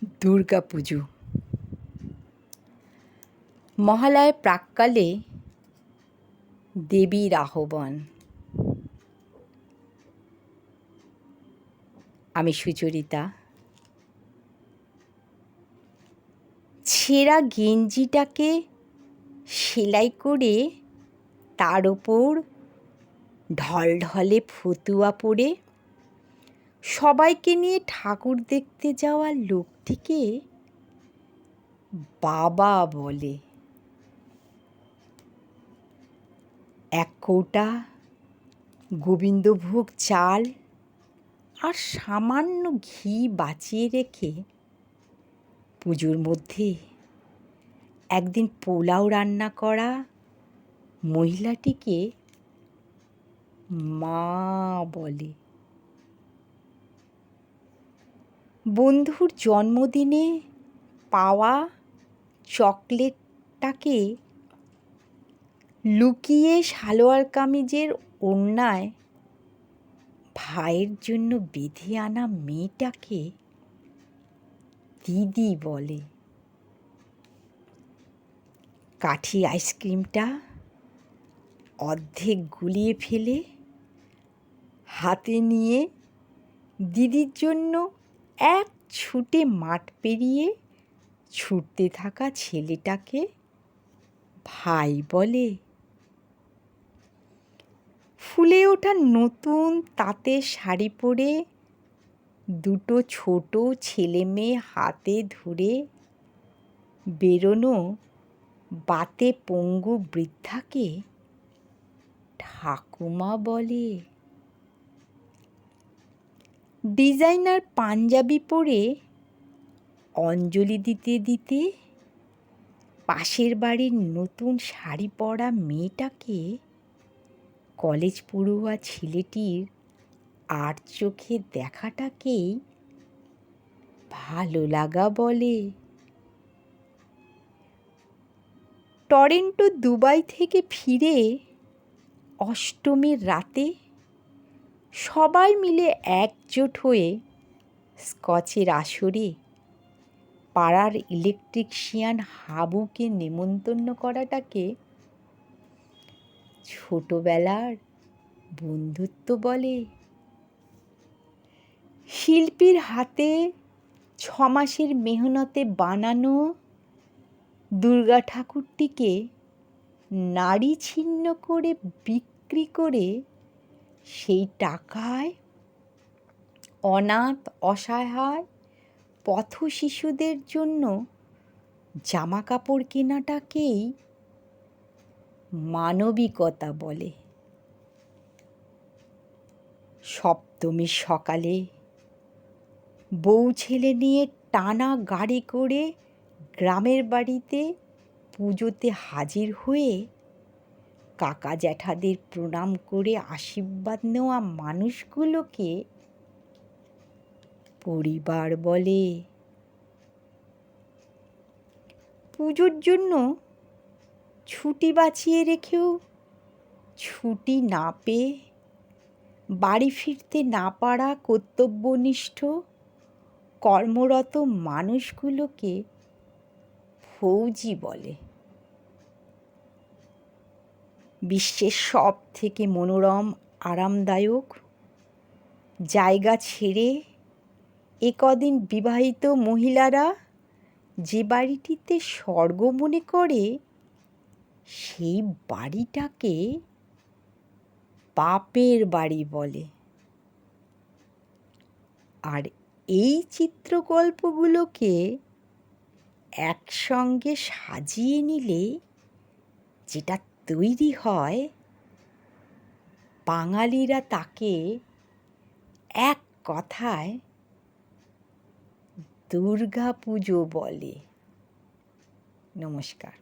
দুর্গাপুজো। মহালয়ার প্রাক্কালে দেবীর আহ্বান। আমি সুচরিতা। ছেঁড়া গেঞ্জিটাকে সেলাই করে তার ওপর ঢলঢলে ফতুয়া পরে সবাইকে নিয়ে ঠাকুর দেখতে যাওয়া লোকটিকে বাবা বলে। এক কৌটা গোবিন্দভোগ চাল আর সামান্য ঘি বাঁচিয়ে রেখে পুজোর মধ্যে একদিন পোলাও রান্না করা মহিলাটিকে মা বলে। বন্ধুর জন্মদিনে পাওয়া চকলেটটাকে লুকিয়ে সালোয়ার কামিজের ওড়নায় ভাইয়ের জন্য বেঁধে আনা মেয়েটাকে দিদি বলে। কাঠি আইসক্রিমটা অর্ধেক গুলিয়ে ফেলে হাতে নিয়ে দিদির জন্য এক ছুটে মাঠ পেরিয়ে ছুটতে থাকা ছেলেটাকে ভাই বলে। ফুলে ওঠা নতুন তাঁতের শাড়ি পরে দুটো ছোট ছেলে মেয়ে হাতে ধরে বেরোনো বাতে পঙ্গু বৃদ্ধাকে ঠাকুমা বলে। ডিজাইনার পাঞ্জাবি পরে অঞ্জলি দিতে দিতে পাশের বাড়ির নতুন শাড়ি পরা মেয়েটাকে কলেজ পড়ুয়া ছেলেটির আর চোখে দেখাটাকেই ভালো লাগা বলে। টরন্টো দুবাই থেকে ফিরে অষ্টমীর রাতে সবাই মিলে একজোট হয়ে স্কচের আসরে পাড়ার ইলেকট্রিশিয়ান হাবুকে নেমন্তন্ন করাটাকে ছোটবেলার বন্ধুত্ব বলে। শিল্পীর হাতে 6 মাসের মেহনতে বানানো দুর্গা ঠাকুরটিকে নাড়ি ছিন্ন করে বিক্রি করে সেই টাকায় অনাথ অসহায় পথ শিশুদের জন্য জামা কাপড় কেনাটাকেই মানবিকতা বলে। সপ্তমীর সকালে বউ ছেলে নিয়ে টানা গাড়ি করে গ্রামের বাড়িতে পুজোতে হাজির হয়ে কাকা জ্যাঠাদের প্রণাম করে আশীর্বাদ নেওয়া মানুষগুলোকে পরিবার বলে। পুজোর জন্য ছুটি বাঁচিয়ে রেখেও ছুটি না পেয়ে বাড়ি ফিরতে না পারা কর্তব্যনিষ্ঠ কর্মরত মানুষগুলোকে ফৌজি বলে। বিশ্বের সব থেকে মনোরম আরামদায়ক জায়গা ছেড়ে একদিন বিবাহিত মহিলারা যে বাড়িটিতে স্বর্গ মনে করে সেই বাড়িটাকে বাপের বাড়ি বলে। আর এই চিত্রকল্পগুলোকে একসঙ্গে সাজিয়ে নিলে যেটা তৈরি হয় বাঙালিরা তাকে এক কথায় দুর্গাপুজো বলে। নমস্কার।